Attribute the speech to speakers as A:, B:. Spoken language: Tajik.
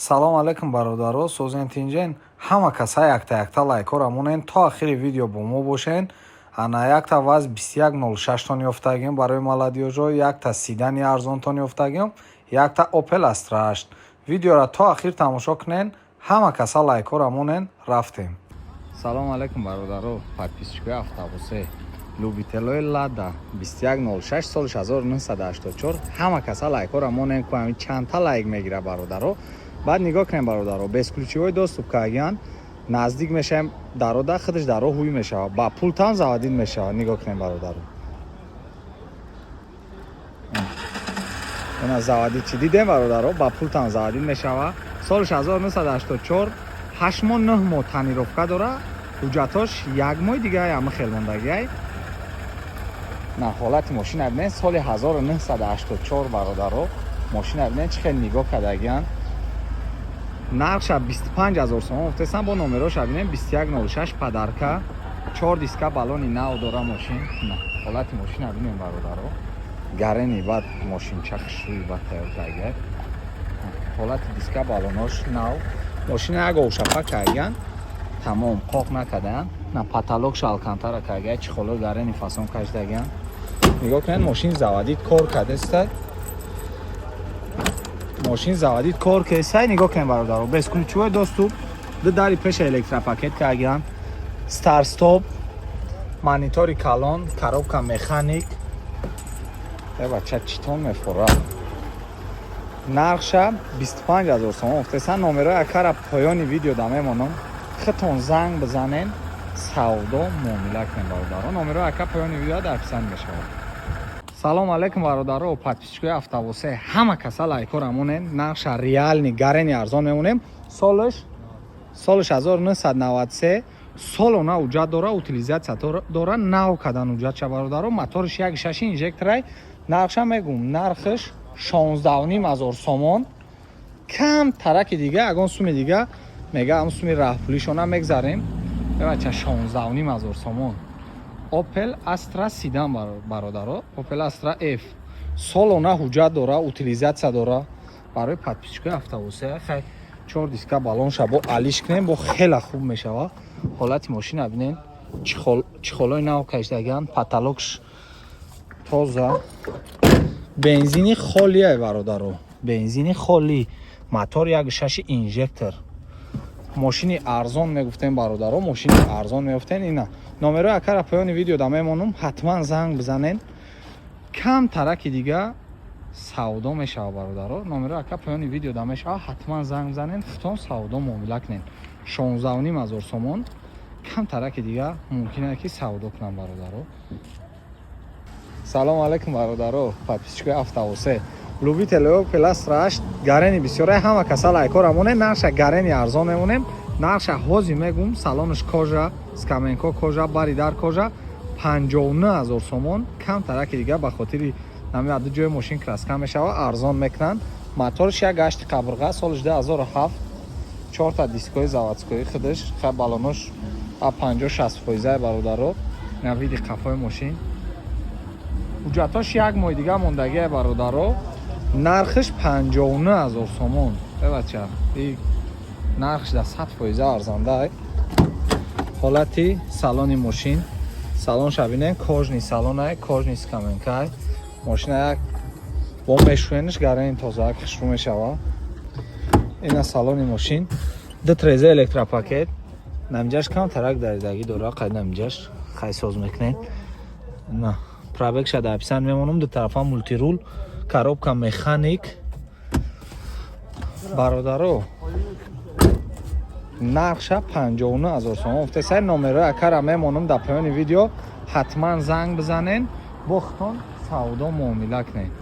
A: салом алайкум бародаро, созентинҷен ҳама каса якта лайкора монен то ахири видео бо мо бошен. ана якта ваз 2106 ёфтагем барои маладиёҷо, якта сидани арзонтон ёфтагем, якта Opel Astra 8. видеора то ахир тамошо кунен, ҳама каса лайкора монен рафтем. салом алайкум бародаро, подписчикои автобусе любителои Lada 2106 солиш 1984, ҳама каса лайкора монен ку ҳамин чандта лайк мегира бародаро. баъд нигоҳ кунем бародаро, безключиҳои доступ кардаган наздик мешавем дарода, худаш даро ҳуй мешава, ба пултам завадид мешава. нигоҳ кунем бародаро, ина завадид чи дидем бародаро, ба пултам завадид мешава. солиш 1984, 8 моҳ 9 моҳ танировка дора, ҳуҷҷатош 1 моҳи дигаи ҳама хел мондагиай. на ҳолати мошина бинен, соли 1984 бародаро, мошина бинен чи хел нигоҳ кардагиан. нархша 25000 сомон гуфтесам, бо номероша бинем 2106 падарка, 4 диска балони нав дора мошин. на ҳолати мошина бинем бародаро, гарени бад мошинча хушрӯи бад тайёр кардагиай. ҳолати диска балонош нав, мошина як овшафа кардаган, тамом қоқ накардаан, на паталокша алкантара кардагиай, чихоло гарени фасон кашдагиан. нигоҳ кунед, мошин завадид кор кардеста, мошин завадид кор кесай. нигоҳ кунем бародаро, без ключовой доступ, ду дари пеша электропакет кардаган, стар стоп, монитори калон, коробка механик. бача читон мефора. нархша 25000 сомон гуфтесан. номерои акара поёни видео да мемонам, хитон занг бизанен, савдо муомила кунем бародаро. номерои ака поёни видео дар писанд мешавад. салом алайкум бародаро, подписчикои автобусе ҳама каса лайкора монен. нархша реални гарени арзон мемонем. солиш 1993, солона ҳуҷҷат дора, утилизатсия дора, нав кадан ҳуҷҷатша бародаро. моториш 1.6 инжекторай. нархша мегум, нархш 16500 сомон. кам тараки дига, ягон суми дига мега ҳам суми раҳпулишона мегзарем. бача 16500 сомон. Opel Astra Sedan бародаро, Opel Astra F. солона ҳуҷҷат дора, утилизатсия дора. барои подписчикои автобусе хай 4 диска балонша бо алиш кунем, бо хела хуб мешава. ҳолати мошина бинен, чихолои нав кашдаган, паталокш тоза. бензини холия бародаро, бензини холи, мотор 1.6 инжектор. мошини арзон мегуфтем бародаро, мошини арзон мегуфтем. ина номерои акара поёни видео да мемонам, ҳатман занг бизанен. кам тараки дига савдо мешава бародаро. номерои ака поёни видео да мешава, ҳатман занг бизанен, хутон савдо муомила кунен. 16500 сомон. кам тараки дига мумкине ки савдо кунам бародаро. салом алайкум бародаро, подписчикои автобусе любителои Opel Astra 8, гарени бисёре ҳама каса лайкора монен. нархша гарени арзон мемонем. нархша ҳозир мегум, салонаш кожа, скаменко кожа, бари дар кожа, 59000 сомон. кам тараки дига ба хотири намеа ду ҷои мошин краска мешава, арзон мекунанд. моториш 1.8 қабрға, солиш 2007, 4 дискои заводскои худаш, хай балонош 50-60% бародаро. ина види қафои мошин, ҳуҷҷатош 1 моҳи дига мондагиай бародаро. нархш 59000 сомон. бача нархш да 100% арзонда. ҳолати салони мошин, салонша бинен, кожни салонай, кожни скаменкай. мошина як бо мешӯенш гарени тоза хушрӯ мешава. ина салони мошин, ду треза электропакет, намҷаш кам тарак даридагӣ дора, қайд намҷаш хай соз мекунед. ина пробегша дар писанд мемонам, ду тарафа мултирул, коробка механик бародаро. нархша 59000 сомон гуфтесай. номерои акара мемонам дар поёни видео, ҳатман занг бизанен, бо хутон савдо муомила кунед.